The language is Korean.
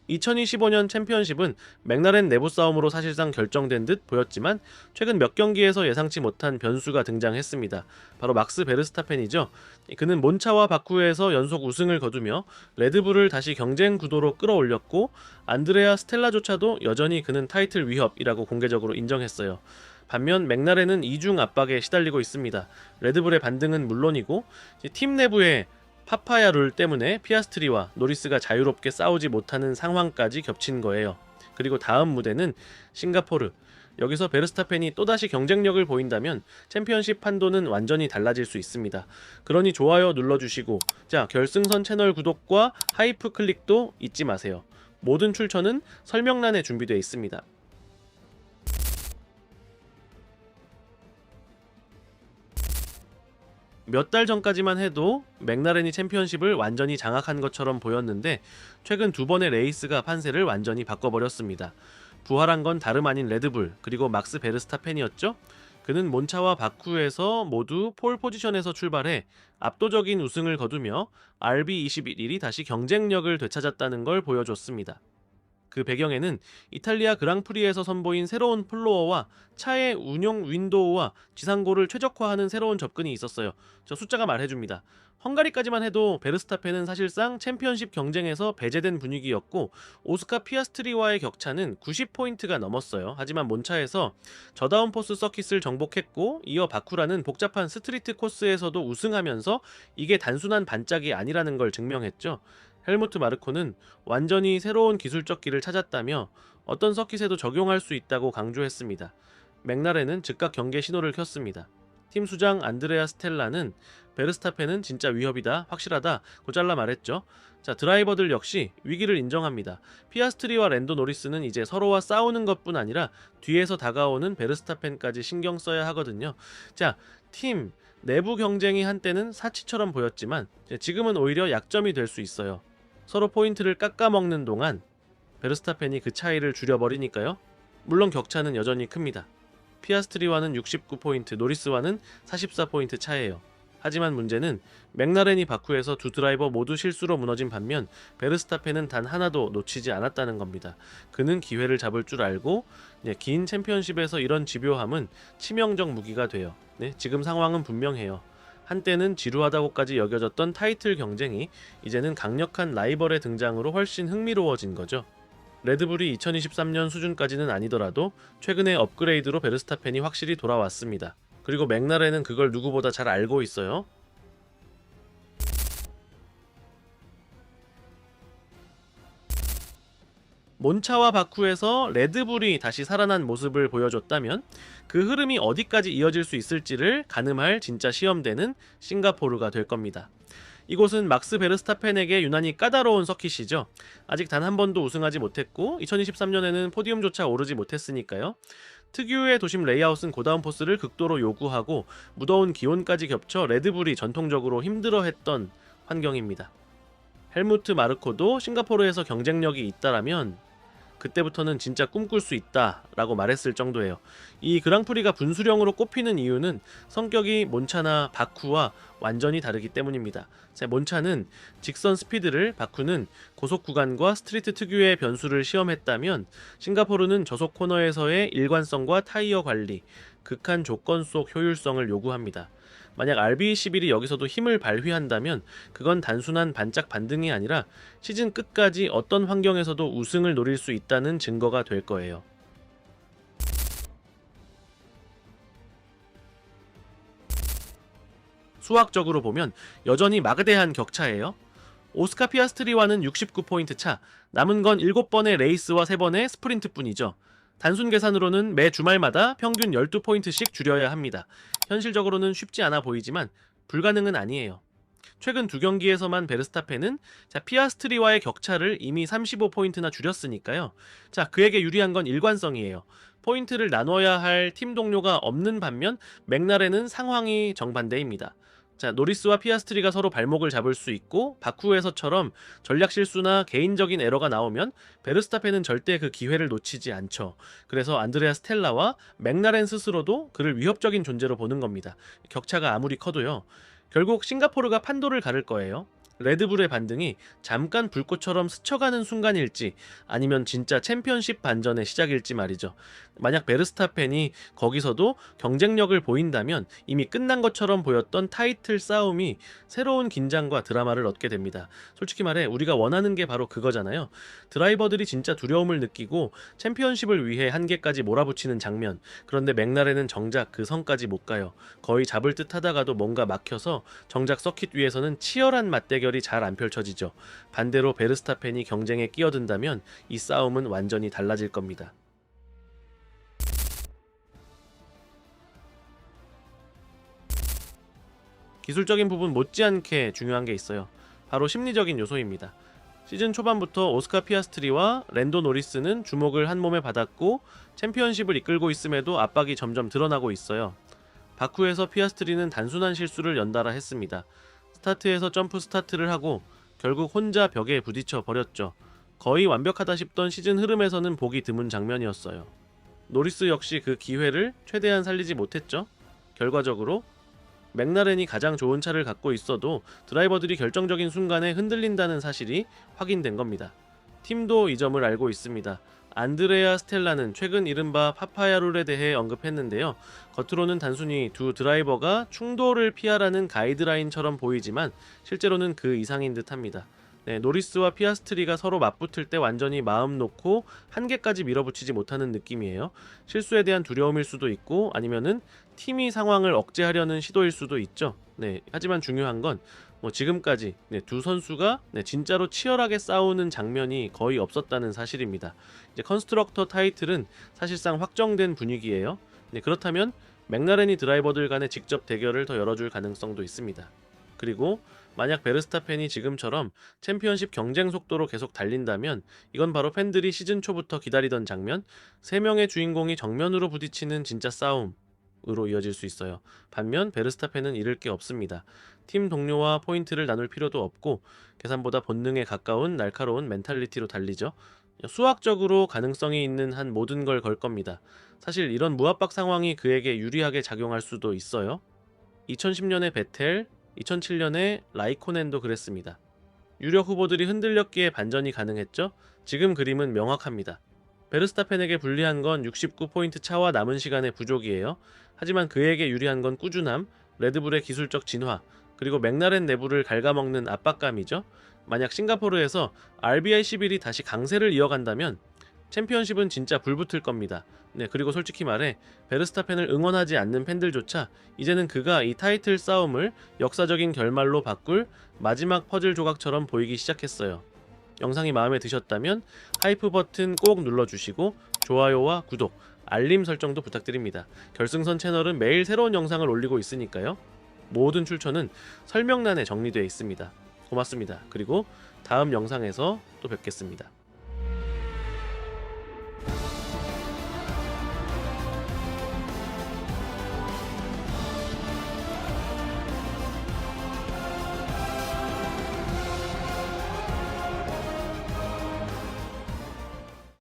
2025년 챔피언십은 맥라렌 내부 싸움으로 사실상 결정된 듯 보였지만 최근 몇 경기에서 예상치 못한 변수가 등장했습니다. 바로 막스 베르스타펜이죠. 그는 몬차와 바쿠에서 연속 우승을 거두며 레드불을 다시 경쟁 구도로 끌어올렸고 안드레아 스텔라조차도 여전히 그는 타이틀 위협이라고 공개적으로 인정했어요. 반면 맥라렌은 이중 압박에 시달리고 있습니다. 레드불의 반등은 물론이고 팀 내부의 파파야 룰 때문에 피아스트리와 노리스가 자유롭게 싸우지 못하는 상황까지 겹친 거예요. 그리고 다음 무대는 싱가포르. 여기서 베르스타펜이 또다시 경쟁력을 보인다면 챔피언십 판도는 완전히 달라질 수 있습니다. 그러니 좋아요 눌러주시고, 자, 결승선 채널 구독과 하이프 클릭도 잊지 마세요. 모든 출처는 설명란에 준비되어 있습니다. 몇 달 전까지만 해도 맥라렌이 챔피언십을 완전히 장악한 것처럼 보였는데 최근 두 번의 레이스가 판세를 완전히 바꿔버렸습니다. 부활한 건 다름 아닌 레드불 그리고 막스 베르스타펜이었죠. 그는 몬차와 바쿠에서 모두 폴 포지션에서 출발해 압도적인 우승을 거두며 RB21이 다시 경쟁력을 되찾았다는 걸 보여줬습니다. 그 배경에는 이탈리아 그랑프리에서 선보인 새로운 플로어와 차의 운용 윈도우와 지상고를 최적화하는 새로운 접근이 있었어요. 저 숫자가 말해줍니다. 헝가리까지만 해도 베르스타펜은 사실상 챔피언십 경쟁에서 배제된 분위기였고 오스카 피아스트리와의 격차는 90포인트가 넘었어요. 하지만 몬차에서 저다운포스 서킷을 정복했고 이어 바쿠라는 복잡한 스트리트 코스에서도 우승하면서 이게 단순한 반짝이 아니라는 걸 증명했죠. 헬무트 마르코는 완전히 새로운 기술적 길을 찾았다며 어떤 서킷에도 적용할 수 있다고 강조했습니다. 맥라렌은 즉각 경계 신호를 켰습니다. 팀 수장 안드레아 스텔라는 베르스타펜은 진짜 위협이다, 확실하다, 고 잘라 말했죠. 자, 드라이버들 역시 위기를 인정합니다. 피아스트리와 랜도 노리스는 이제 서로와 싸우는 것뿐 아니라 뒤에서 다가오는 베르스타펜까지 신경 써야 하거든요. 자, 팀 내부 경쟁이 한때는 사치처럼 보였지만 지금은 오히려 약점이 될 수 있어요. 서로 포인트를 깎아먹는 동안 베르스타펜이 그 차이를 줄여버리니까요. 물론 격차는 여전히 큽니다. 피아스트리와는 69포인트, 노리스와는 44포인트 차이예요. 하지만 문제는 맥라렌이 바쿠에서 두 드라이버 모두 실수로 무너진 반면 베르스타펜은 단 하나도 놓치지 않았다는 겁니다. 그는 기회를 잡을 줄 알고 긴 챔피언십에서 이런 집요함은 치명적 무기가 돼요. 지금 상황은 분명해요. 한때는 지루하다고까지 여겨졌던 타이틀 경쟁이 이제는 강력한 라이벌의 등장으로 훨씬 흥미로워진 거죠. 레드불이 2023년 수준까지는 아니더라도 최근의 업그레이드로 베르스타펜이 확실히 돌아왔습니다. 그리고 맥라렌은 그걸 누구보다 잘 알고 있어요. 몬차와 바쿠에서 레드불이 다시 살아난 모습을 보여줬다면 그 흐름이 어디까지 이어질 수 있을지를 가늠할 진짜 시험대는 싱가포르가 될 겁니다. 이곳은 막스 베르스타펜에게 유난히 까다로운 서킷이죠. 아직 단 한 번도 우승하지 못했고 2023년에는 포디움조차 오르지 못했으니까요. 특유의 도심 레이아웃은 고다운 포스를 극도로 요구하고 무더운 기온까지 겹쳐 레드불이 전통적으로 힘들어했던 환경입니다. 헬무트 마르코도 싱가포르에서 경쟁력이 있다라면 그때부터는 진짜 꿈꿀 수 있다 라고 말했을 정도예요. 이 그랑프리가 분수령으로 꼽히는 이유는 성격이 몬차나 바쿠와 완전히 다르기 때문입니다. 자, 몬차는 직선 스피드를, 바쿠는 고속 구간과 스트리트 특유의 변수를 시험했다면 싱가포르는 저속 코너에서의 일관성과 타이어 관리, 극한 조건 속 효율성을 요구합니다. 만약 RB11이 여기서도 힘을 발휘한다면 그건 단순한 반짝 반등이 아니라 시즌 끝까지 어떤 환경에서도 우승을 노릴 수 있다는 증거가 될 거예요. 수학적으로 보면 여전히 막대한 격차예요. 오스카 피아스트리와는 69포인트 차, 남은 건 7번의 레이스와 3번의 스프린트뿐이죠. 단순 계산으로는 매 주말마다 평균 12포인트씩 줄여야 합니다. 현실적으로는 쉽지 않아 보이지만 불가능은 아니에요. 최근 두 경기에서만 베르스타펜은 피아스트리와의 격차를 이미 35포인트나 줄였으니까요. 자, 그에게 유리한 건 일관성이에요. 포인트를 나눠야 할 팀 동료가 없는 반면 맥라렌은 상황이 정반대입니다. 자, 노리스와 피아스트리가 서로 발목을 잡을 수 있고 바쿠에서처럼 전략 실수나 개인적인 에러가 나오면 베르스타펜은 절대 그 기회를 놓치지 않죠. 그래서 안드레아 스텔라와 맥라렌 스스로도 그를 위협적인 존재로 보는 겁니다. 격차가 아무리 커도요. 결국 싱가포르가 판도를 가를 거예요. 레드불의 반등이 잠깐 불꽃처럼 스쳐가는 순간일지 아니면 진짜 챔피언십 반전의 시작일지 말이죠. 만약 베르스타펜이 거기서도 경쟁력을 보인다면 이미 끝난 것처럼 보였던 타이틀 싸움이 새로운 긴장과 드라마를 얻게 됩니다. 솔직히 말해 우리가 원하는 게 바로 그거잖아요. 드라이버들이 진짜 두려움을 느끼고 챔피언십을 위해 한계까지 몰아붙이는 장면. 그런데 맥라렌은 정작 그 선까지 못 가요. 거의 잡을 듯 하다가도 뭔가 막혀서 정작 서킷 위에서는 치열한 맞대결이 잘 안 펼쳐지죠. 반대로 베르스타펜이 경쟁에 끼어든다면 이 싸움은 완전히 달라질 겁니다. 기술적인 부분 못지않게 중요한 게 있어요. 바로 심리적인 요소입니다. 시즌 초반부터 오스카 피아스트리와 랜도 노리스는 주목을 한 몸에 받았고 챔피언십을 이끌고 있음에도 압박이 점점 드러나고 있어요. 바쿠에서 피아스트리는 단순한 실수를 연달아 했습니다. 스타트에서 점프 스타트를 하고 결국 혼자 벽에 부딪혀 버렸죠. 거의 완벽하다 싶던 시즌 흐름에서는 보기 드문 장면이었어요. 노리스 역시 그 기회를 최대한 살리지 못했죠. 결과적으로 맥라렌이 가장 좋은 차를 갖고 있어도 드라이버들이 결정적인 순간에 흔들린다는 사실이 확인된 겁니다. 팀도 이 점을 알고 있습니다. 안드레아 스텔라는 최근 이른바 파파야 룰에 대해 언급했는데요. 겉으로는 단순히 두 드라이버가 충돌을 피하라는 가이드라인처럼 보이지만 실제로는 그 이상인 듯합니다. 노리스와 피아스트리가 서로 맞붙을 때 완전히 마음 놓고 한계까지 밀어붙이지 못하는 느낌이에요. 실수에 대한 두려움일 수도 있고 아니면은 팀이 상황을 억제하려는 시도일 수도 있죠. 하지만 중요한 건 지금까지 두 선수가 진짜로 치열하게 싸우는 장면이 거의 없었다는 사실입니다. 이제 컨스트럭터 타이틀은 사실상 확정된 분위기예요. 그렇다면 맥라렌이 드라이버들 간의 직접 대결을 더 열어줄 가능성도 있습니다. 그리고 만약 베르스타펜이 지금처럼 챔피언십 경쟁 속도로 계속 달린다면 이건 바로 팬들이 시즌 초부터 기다리던 장면, 3명의 주인공이 정면으로 부딪히는 진짜 싸움으로 이어질 수 있어요. 반면 베르스타펜은 잃을 게 없습니다. 팀 동료와 포인트를 나눌 필요도 없고 계산보다 본능에 가까운 날카로운 멘탈리티로 달리죠. 수학적으로 가능성이 있는 한 모든 걸 걸 겁니다. 사실 이런 무압박 상황이 그에게 유리하게 작용할 수도 있어요. 2010년에 베텔, 2007년에 라이코넨도 그랬습니다. 유력 후보들이 흔들렸기에 반전이 가능했죠. 지금 그림은 명확합니다. 베르스타펜에게 불리한 건 69포인트 차와 남은 시간의 부족이에요. 하지만 그에게 유리한 건 꾸준함, 레드불의 기술적 진화, 그리고 맥라렌 내부를 갉아먹는 압박감이죠. 만약 싱가포르에서 RBI11이 다시 강세를 이어간다면 챔피언십은 진짜 불붙을 겁니다. 그리고 솔직히 말해 베르스타펜을 응원하지 않는 팬들조차 이제는 그가 이 타이틀 싸움을 역사적인 결말로 바꿀 마지막 퍼즐 조각처럼 보이기 시작했어요. 영상이 마음에 드셨다면 하이프 버튼 꼭 눌러주시고 좋아요와 구독, 알림 설정도 부탁드립니다. 결승선 채널은 매일 새로운 영상을 올리고 있으니까요. 모든 출처는 설명란에 정리되어 있습니다. 고맙습니다. 그리고 다음 영상에서 또 뵙겠습니다.